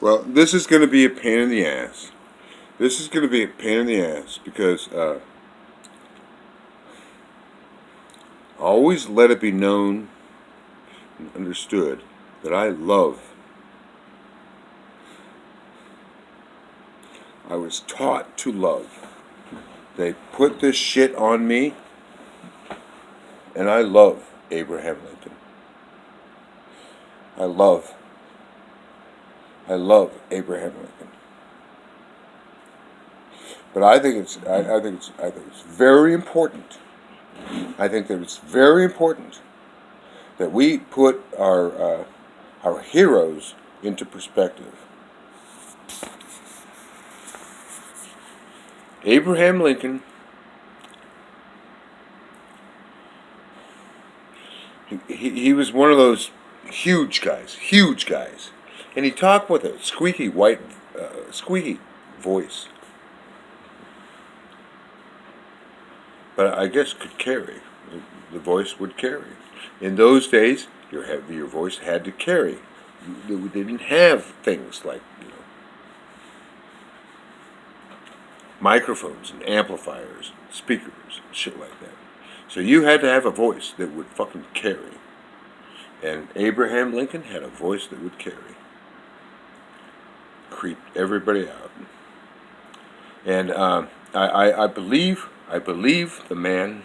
Well, this is going to be a pain in the ass. This is going to be a pain in the ass because always let it be known and understood that I love. I was taught to love. They put this shit on me, and I love Abraham Lincoln. I love Abraham Lincoln. But I think it's very important. I think that it's very important that we put our heroes into perspective. Abraham Lincoln, he was one of those huge guys, and he talked with a squeaky voice, but I guess could carry. The voice would carry. In those days, your voice had to carry. They didn't have things like microphones and amplifiers, and speakers, and shit like that. So you had to have a voice that would fucking carry. And Abraham Lincoln had a voice that would carry. Creeped everybody out. And I believe the man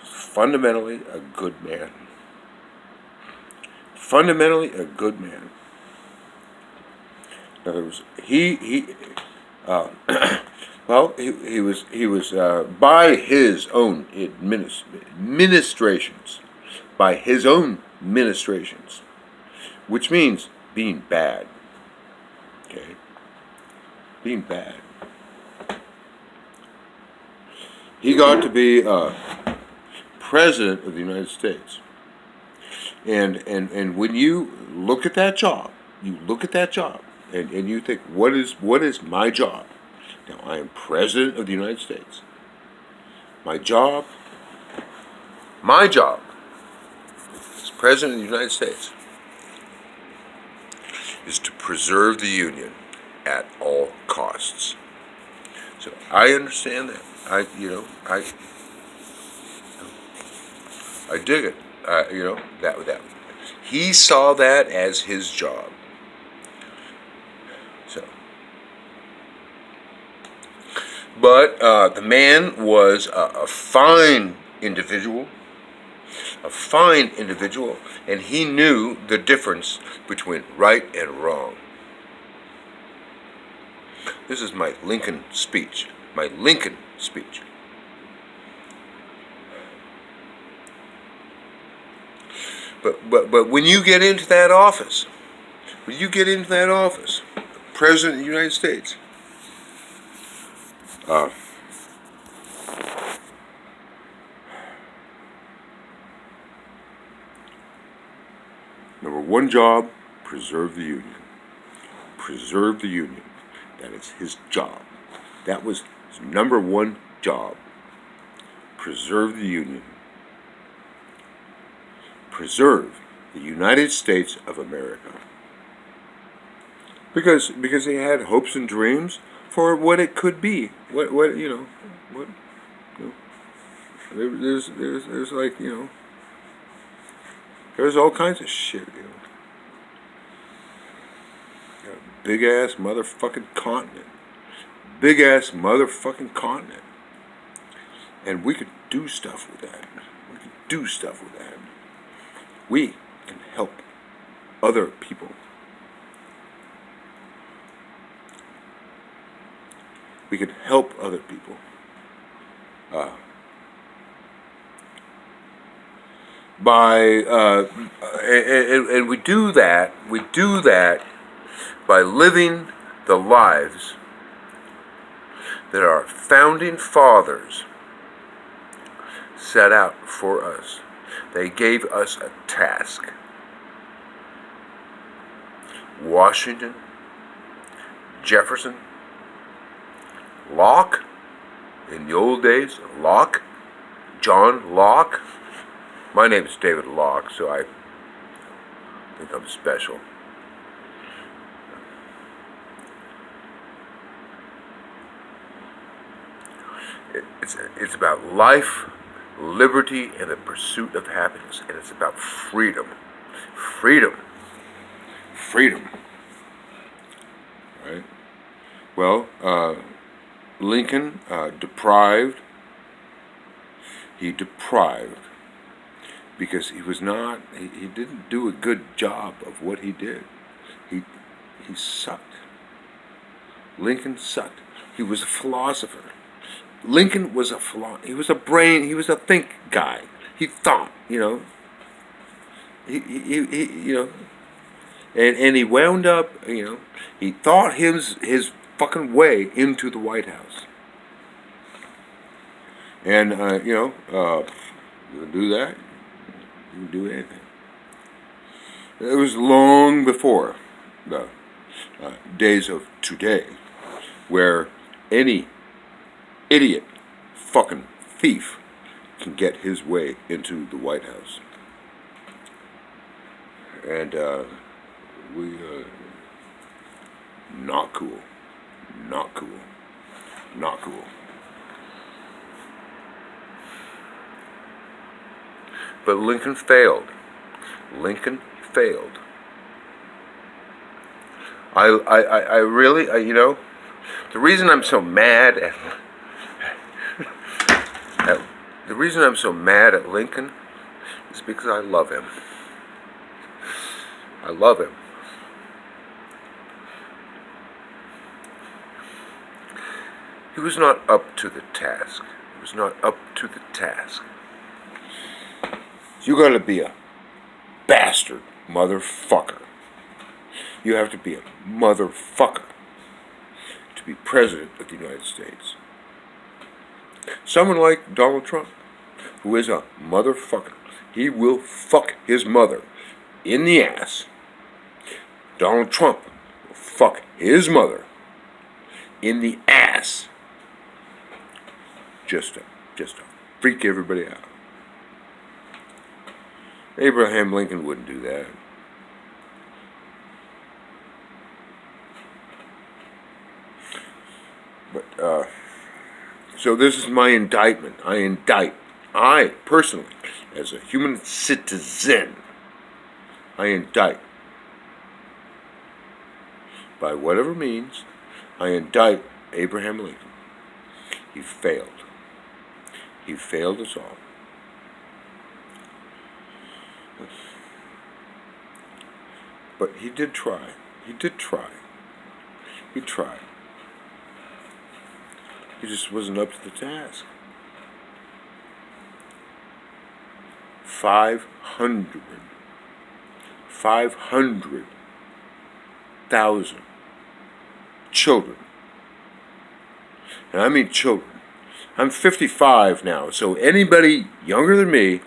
is fundamentally a good man. Fundamentally a good man. In other words, he was by his own ministrations, which means being bad. Okay, being bad. He got to be president of the United States, and when you look at that job, and you think, what is my job? Now, I am President of the United States. My job as President of the United States is to preserve the Union at all costs. So I understand that. I dig it. That he saw that as his job. But the man was a fine individual, and he knew the difference between right and wrong. This is my Lincoln speech. But when you get into that office, President of the United States, number one job, preserve the Union. Preserve the Union. That is his job. That was his number one job. Preserve the Union. Preserve the United States of America. Because he had hopes and dreams for what it could be. There's like, there's all kinds of shit, Got a big ass motherfucking continent. And we could do stuff with that. We can help other people. We can help other people. And we do that by living the lives that our founding fathers set out for us. They gave us a task. Washington, Jefferson, Locke, in the old days, John Locke. My name is David Locke, so I think I'm special. It's about life, liberty, and the pursuit of happiness, and it's about freedom, freedom, freedom. Right? Well, Lincoln deprived. He deprived because he was not. He didn't do a good job of what he did. He sucked. Lincoln sucked. He was a philosopher. Lincoln was he was a brain. He was a think guy. He thought. And he wound up. He thought his fucking way into the White House. And you can do that. You can do anything. It was long before the days of today, where any idiot fucking thief can get his way into the White House. And we not cool. Not cool. Not cool. But Lincoln failed. Lincoln failed. I really, the reason I'm so mad the reason I'm so mad at Lincoln is because I love him. I love him. He was not up to the task. He was not up to the task. You gotta be a bastard motherfucker. You have to be a motherfucker to be president of the United States. Someone like Donald Trump, who is a motherfucker. He will fuck his mother in the ass. Donald Trump will fuck his mother in the ass. Just to freak everybody out. Abraham Lincoln wouldn't do that. But, so this is my indictment. I personally, as a human citizen, I indict. By whatever means, I indict Abraham Lincoln. He failed. He failed us all. But he did try. He did try. He tried. He just wasn't up to the task. 500,000 children. And I mean children. I'm 55 now, so anybody younger than me,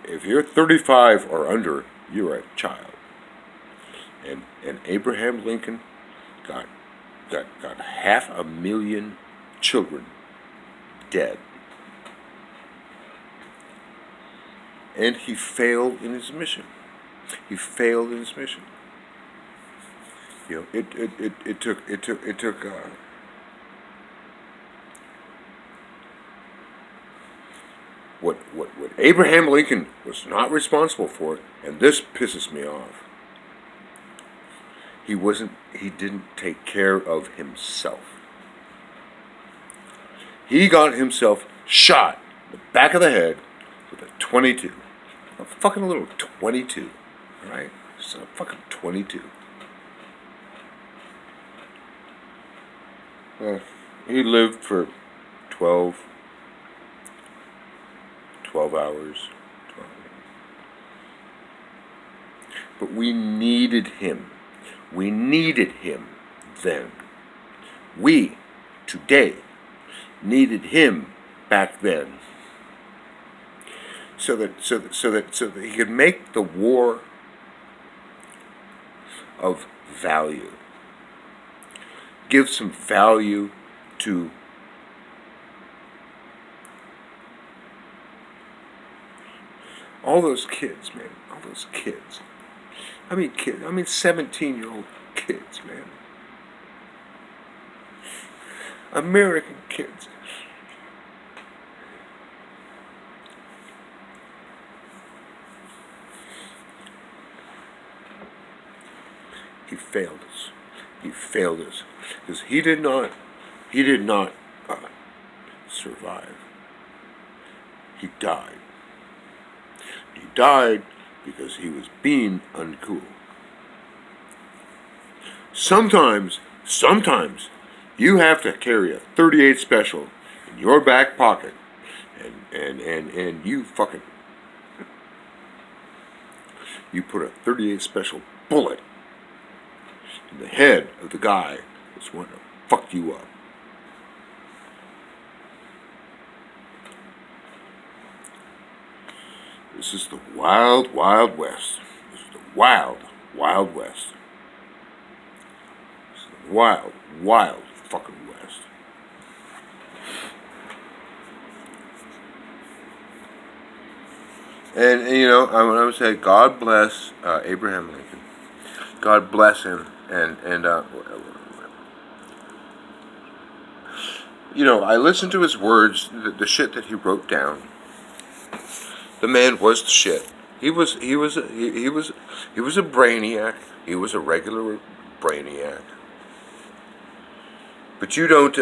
if you're 35 or under, you're a child. And Abraham Lincoln got 500,000 children dead. And he failed in his mission. He failed in his mission. It took what Abraham Lincoln was not responsible for, and this pisses me off. He didn't take care of himself. He got himself shot in the back of the head with a .22. A fucking little .22, right? It's a fucking .22. He lived for 12 hours. But we needed him. We needed him then. We, today, needed him back then. So that he could make the war of value. Give some value to all those kids, man. All those kids. I mean 17-year-old kids, man. American kids He failed us. He failed us because he did not. He did not survive. He died. He died because he was being uncool. Sometimes you have to carry a 38 special in your back pocket, and you fucking you put a 38 special bullet in the head of the guy that's wanting to fuck you up. This is the wild, wild west. This is the wild, wild west. This is the wild, wild fucking west. And you know, I would say, God bless Abraham Lincoln. God bless him, and you know, I listened to his words, the shit that he wrote down. The man was the shit. He was a brainiac. He was a regular brainiac. But you don't.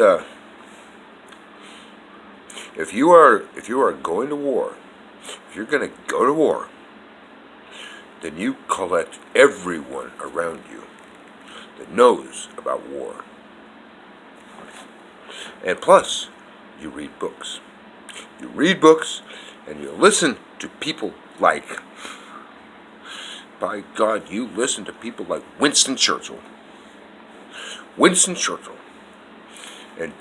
If you are going to war, if you're going to go to war, then you collect everyone around you that knows about war. And plus, you read books. You read books, and you listen to people like, by God, you listen to people like Winston Churchill. Winston Churchill. And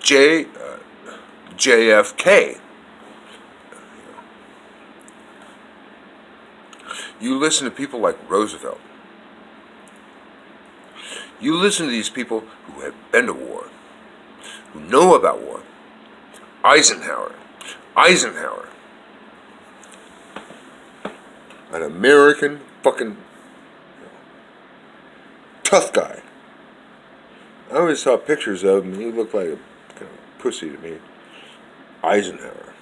JFK. You listen to people like Roosevelt. You listen to these people who have been to war, who know about war. Eisenhower. An American fucking tough guy. I always saw pictures of him, and he looked like a kind of pussy to me. Eisenhower.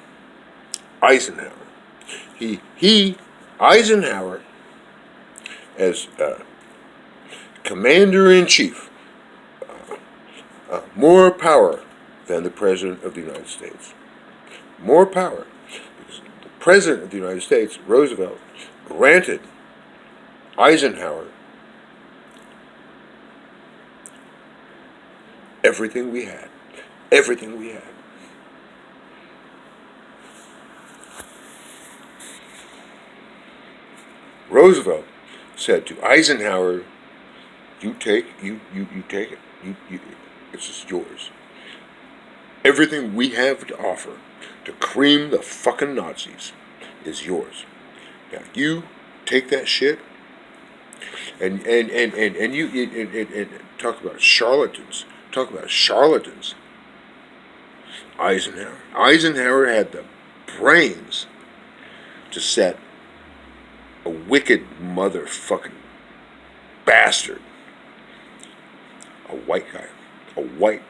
Eisenhower, as Commander-in-Chief, more power than the President of the United States. More power. Because the President of the United States, Roosevelt, granted Eisenhower everything we had. Everything we had. Roosevelt said to Eisenhower, "You take it. This is yours. Everything we have to offer to cream the fucking Nazis is yours. Now you take that shit and you talk about charlatans. Talk about charlatans. Eisenhower had the brains to set a wicked motherfucking bastard, a white guy, a white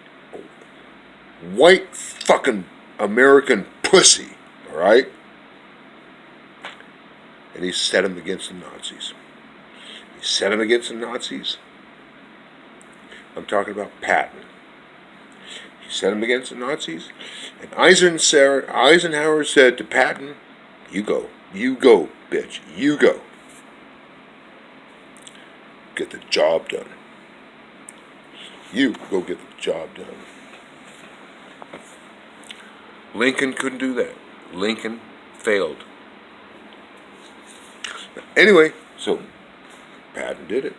fucking American pussy, all right? And he set him against the Nazis. He set him against the Nazis. I'm talking about Patton. He set him against the Nazis, and Eisenhower said to Patton, you go, bitch, you go. Get the job done. You go get the job done. Lincoln couldn't do that. Lincoln failed. Anyway, so Patton did it.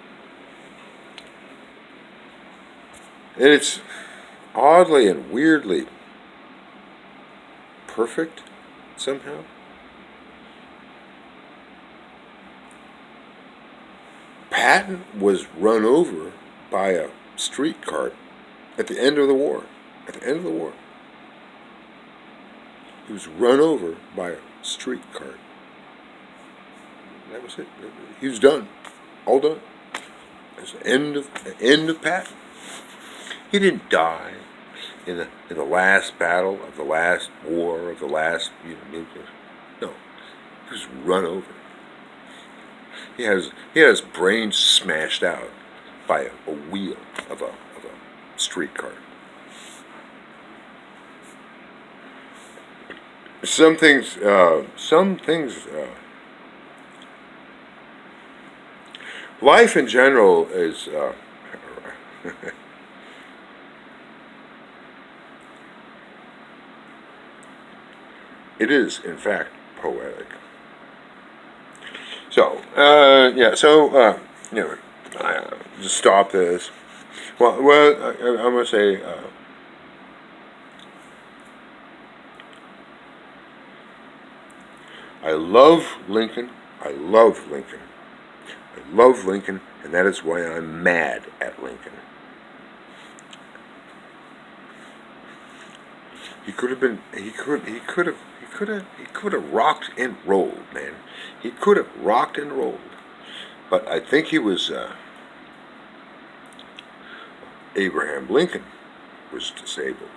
And it's oddly and weirdly perfect somehow. Patton was run over by a street cart at the end of the war. At the end of the war. He was run over by a street cart. That was it. He was done. All done. That's the end of Patton. He didn't die in the last battle of the last war of the last no. He was run over. He had his brain smashed out by a wheel of a streetcar. Some things, life in general is, it is in fact poetic. So, just stop this. I'm gonna say, I love Lincoln. I love Lincoln. I love Lincoln, and that is why I'm mad at Lincoln. He could have been. He could have rocked and rolled, man. He could have rocked and rolled. But I think he was. Abraham Lincoln was disabled.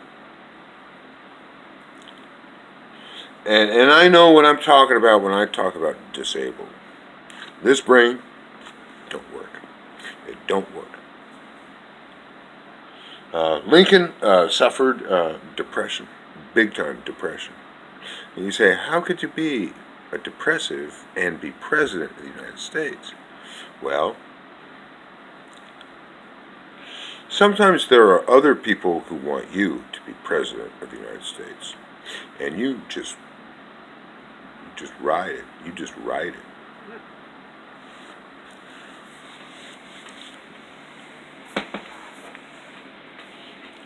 And I know what I'm talking about when I talk about disabled. This brain don't work. It don't work. Lincoln suffered depression, big time depression. And you say, how could you be a depressive and be president of the United States? Well, sometimes there are other people who want you to be president of the United States, and you just ride it. You just ride it.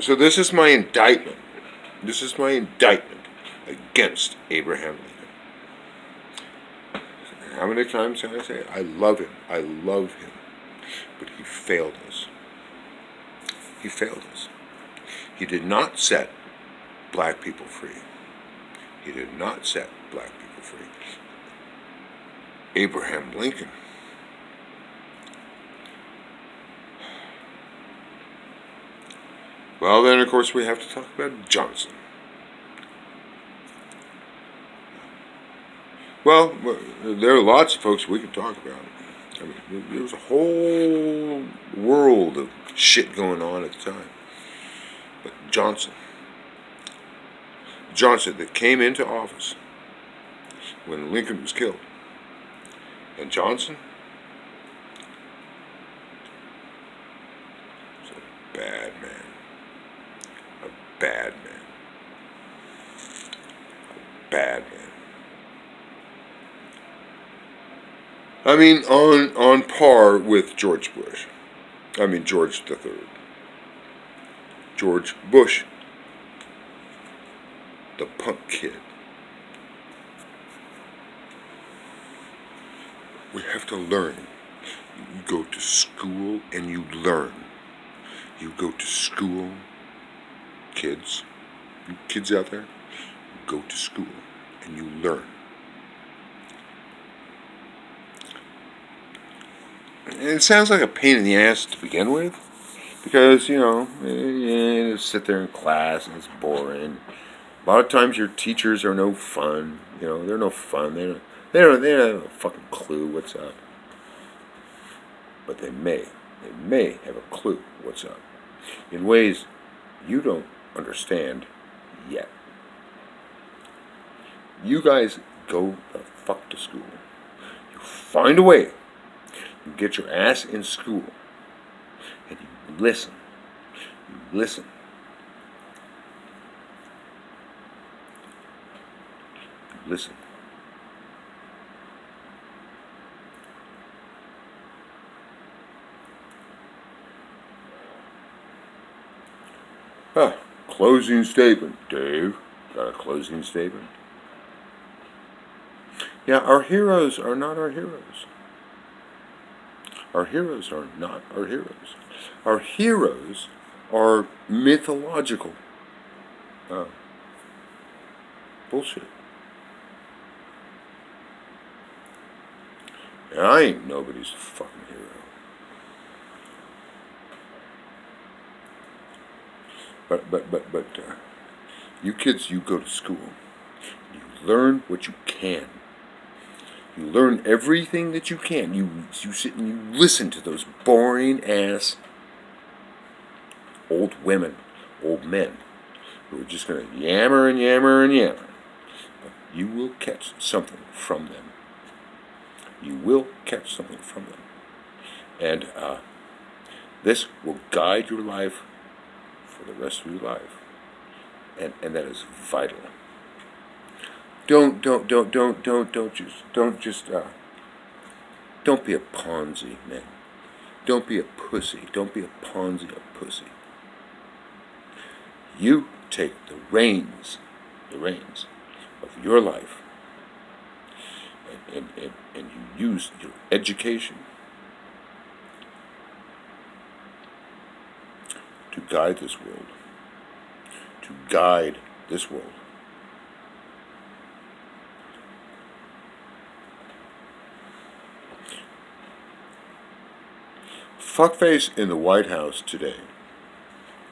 So this is my indictment. This is my indictment against Abraham Lincoln. How many times can I say it? I love him. I love him. But he failed us. He failed us. He did not set black people free. He did not set black people free. Abraham Lincoln. Well, then, of course, we have to talk about Johnson. Well, there are lots of folks we could talk about. I mean, there was a whole world of shit going on at the time. But Johnson that came into office when Lincoln was killed. And Johnson was a bad man. A bad man. A bad man. I mean, on par with George Bush. I mean, George III. George Bush. The punk kid. We have to learn. You go to school and you learn. You go to school, kids. You kids out there, you go to school and you learn. And it sounds like a pain in the ass to begin with, because, you sit there in class and it's boring. A lot of times your teachers are no fun. They're no fun. They don't have a fucking clue what's up. But they may have a clue what's up in ways you don't understand yet. You guys go the fuck to school. You find a way. You get your ass in school, and you listen. You listen. You listen. Closing statement, Dave. Got a closing statement? Yeah, our heroes are not our heroes. Our heroes are not our heroes. Our heroes are mythological bullshit. And I ain't nobody's fucking hero. But you kids, you go to school. You learn what you can. You learn everything that you can. You sit and you listen to those boring ass old women, old men, who are just going to yammer and yammer and yammer. But you will catch something from them. You will catch something from them. And this will guide your life for the rest of your life. And that is vital. Don't be a Ponzi, man. Don't be a pussy. Don't be a Ponzi, a pussy. You take the reins of your life, and you use your education to guide this world. To guide this world. Fuckface in the White House today.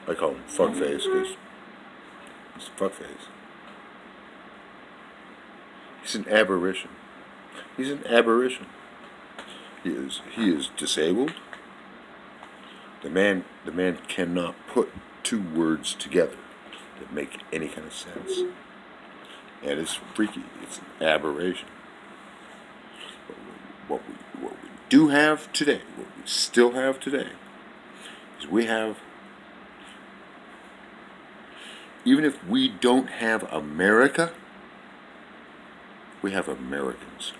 I call him fuckface because he's fuckface. He's an aberration. He's an aberration. He is disabled. The man cannot put two words together that make any kind of sense. And it's freaky. It's an aberration. What we do have today, what we still have today, is we have, even if we don't have America, we have Americans.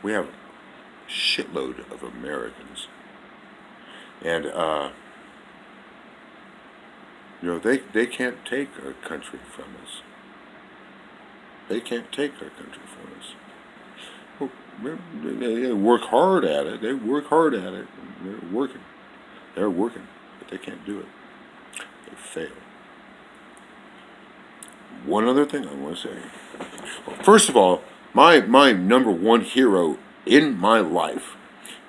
We have a shitload of Americans. And, they can't take our country from us. They can't take our country from us. Well, they work hard at it. They work hard at it. They're working. They're working, but they can't do it. They fail. One other thing I want to say. Well, first of all, my number one hero in my life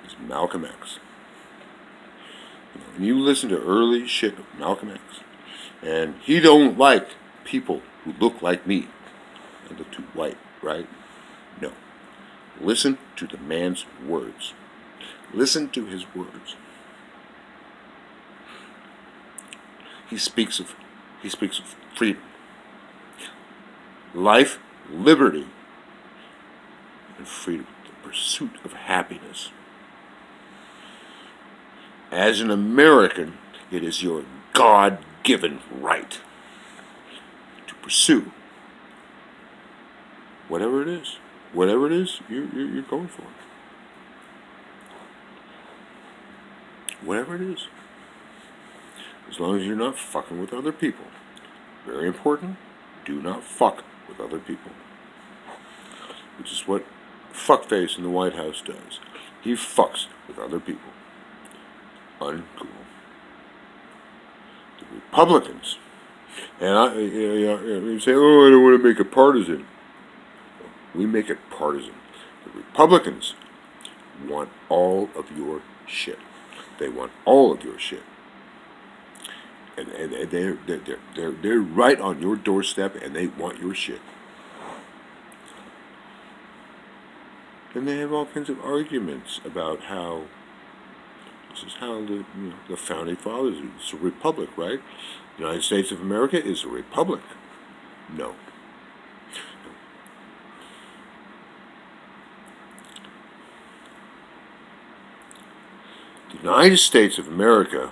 is Malcolm X. When you listen to early shit of Malcolm X, and he don't like people who look like me. I look too white, right? No. Listen to the man's words. Listen to his words. He speaks of freedom, life, liberty, and freedom, the pursuit of happiness. As an American, it is your God-given right to pursue whatever it is you're going for. Whatever it is. As long as you're not fucking with other people. Very important, do not fuck with other people. Which is what fuckface in the White House does. He fucks with other people. Uncool. The Republicans, and you say, oh, I don't want to make it partisan. We make it partisan. The Republicans want all of your shit. They want all of your shit. And they're right on your doorstep, and they want your shit. And they have all kinds of arguments about how this is how the founding fathers. It's a republic, right? The United States of America is a republic. No. The United States of America,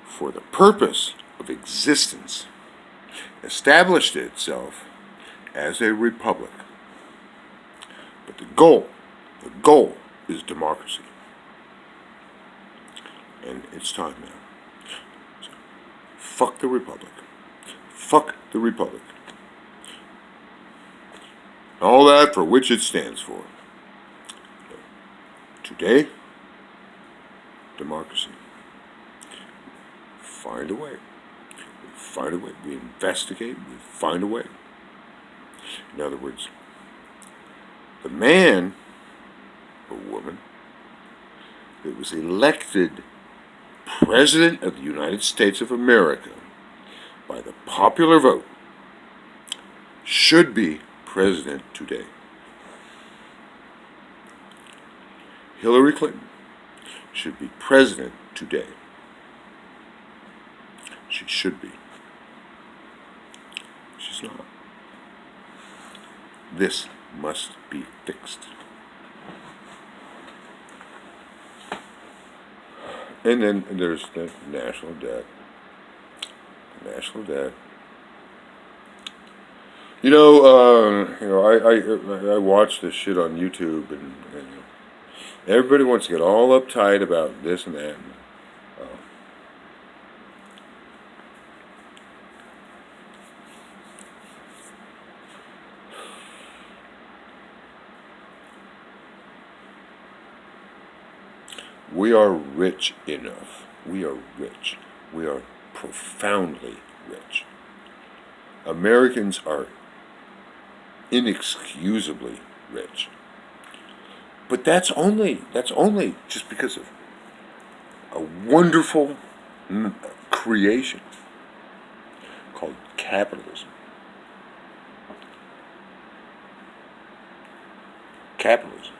for the purpose of existence, established itself as a republic. But the goal is democracy. And it's time now. So, fuck the republic. Fuck the republic. All that for which it stands for. Today, democracy. Find a way. We find a way. We investigate. We find a way. In other words, the man or woman that was elected President of the United States of America by the popular vote should be president today. Hillary Clinton should be president today. She should be. She's not. This must be fixed. And then there's the national debt. National debt. I watch this shit on YouTube, and everybody wants to get all uptight about this and that. We are rich enough. We are rich. We are profoundly rich. Americans are inexcusably rich. But that's only just because of a wonderful creation called capitalism. Capitalism.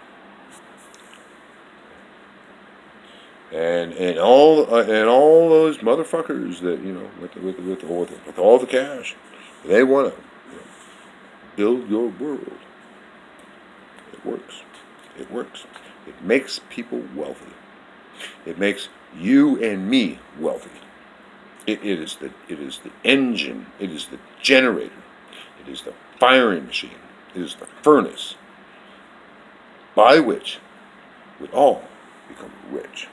And all those motherfuckers that with all the cash, they want to build your world. It works. It works. It makes people wealthy. It makes you and me wealthy. It is the engine. It is the generator. It is the firing machine. It is the furnace by which we all become rich.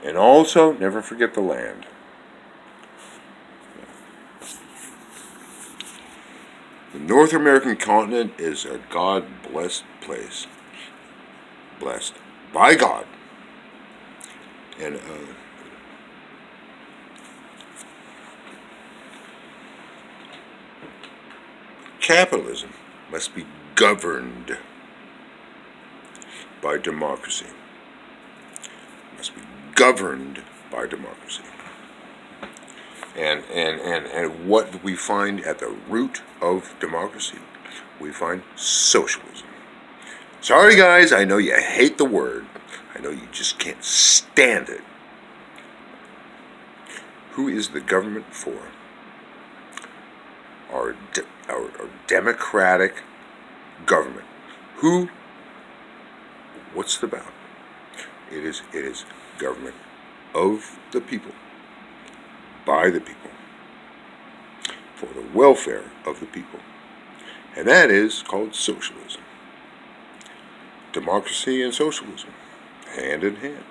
And also, never forget the land. The North American continent is a God-blessed place. Blessed by God. And capitalism must be governed by democracy. Must be governed by democracy. And what we find at the root of democracy, we find socialism. Sorry guys, I know you hate the word. I know you just can't stand it. Who is the government for? Our democratic government. Who? What's it about? It is government of the people, by the people, for the welfare of the people. And that is called socialism. Democracy and socialism, hand in hand,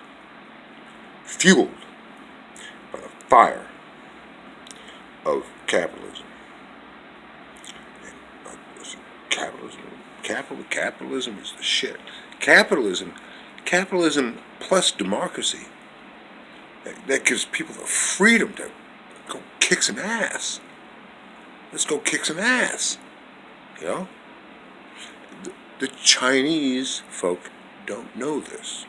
fueled by the fire of capitalism. And, listen, capitalism is the shit. Capitalism plus democracy, that gives people the freedom to go kick some ass. Let's go kick some ass. You know? The Chinese folk don't know this.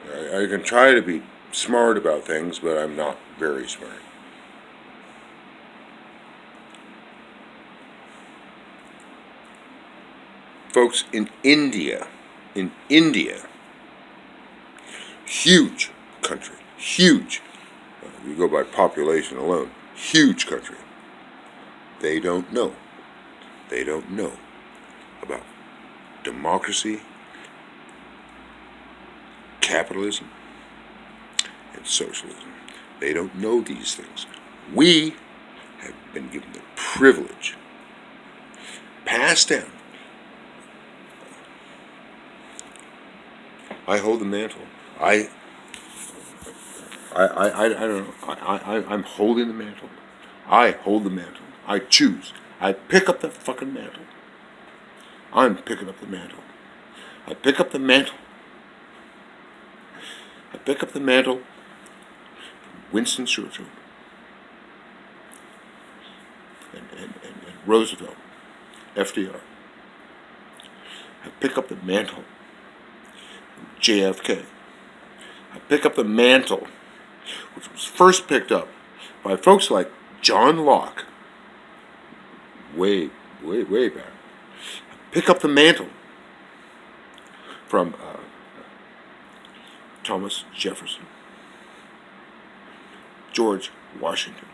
I can try to be smart about things, but I'm not very smart. Folks, in India, huge country, huge. You go by population alone, huge country. They don't know about democracy, capitalism, and socialism. They don't know these things. We have been given the privilege, passed down. I hold the mantle. I don't know. I'm holding the mantle. I hold the mantle. I choose. I pick up the fucking mantle. I'm picking up the mantle. I pick up the mantle. I pick up the mantle from Winston Churchill and Roosevelt, FDR. I pick up the mantle from JFK. I pick up the mantle which was first picked up by folks like John Locke, way back. Pick up the mantle from Thomas Jefferson, George Washington.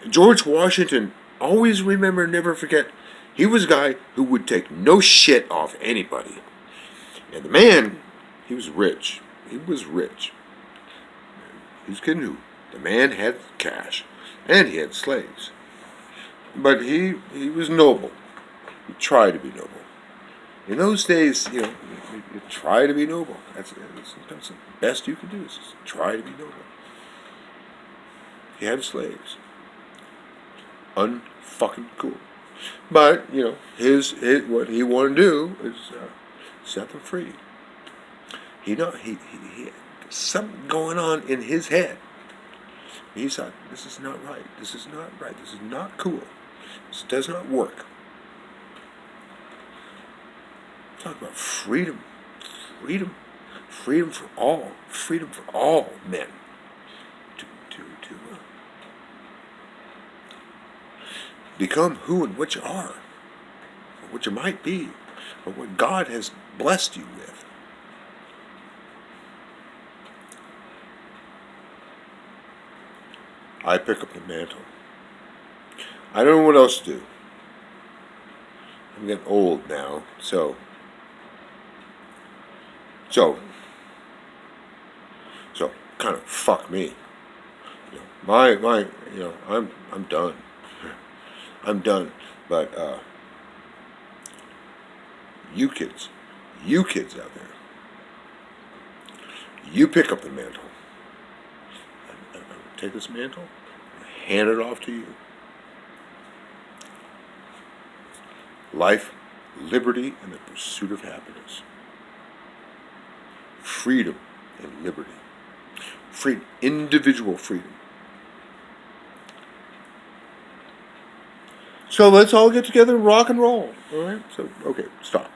George Washington, always remember, never forget, he was a guy who would take no shit off anybody. And the man, he was rich. He was rich. He was kidding who? The man had cash, and he had slaves. But he was noble. He tried to be noble. In those days, you try to be noble. That's sometimes the best you can do is just try to be noble. He had slaves. Unfucking cool. But, his what he wanted to do is set them free. He had something going on in his head. He thought, this is not right. This is not right. This is not cool. This does not work. Talk about freedom. Freedom. Freedom for all. Freedom for all men. To become who and what you are. Or what you might be. Or what God has blessed you with. I pick up the mantle. I don't know what else to do. I'm getting old now, so kind of fuck me. I'm done. I'm done. But you kids out there, you pick up the mantle. I'm going to take this mantle and hand it off to you. Life, liberty, and the pursuit of happiness. Freedom and liberty. Freedom, individual freedom. So let's all get together and rock and roll. All right? So, okay, stop.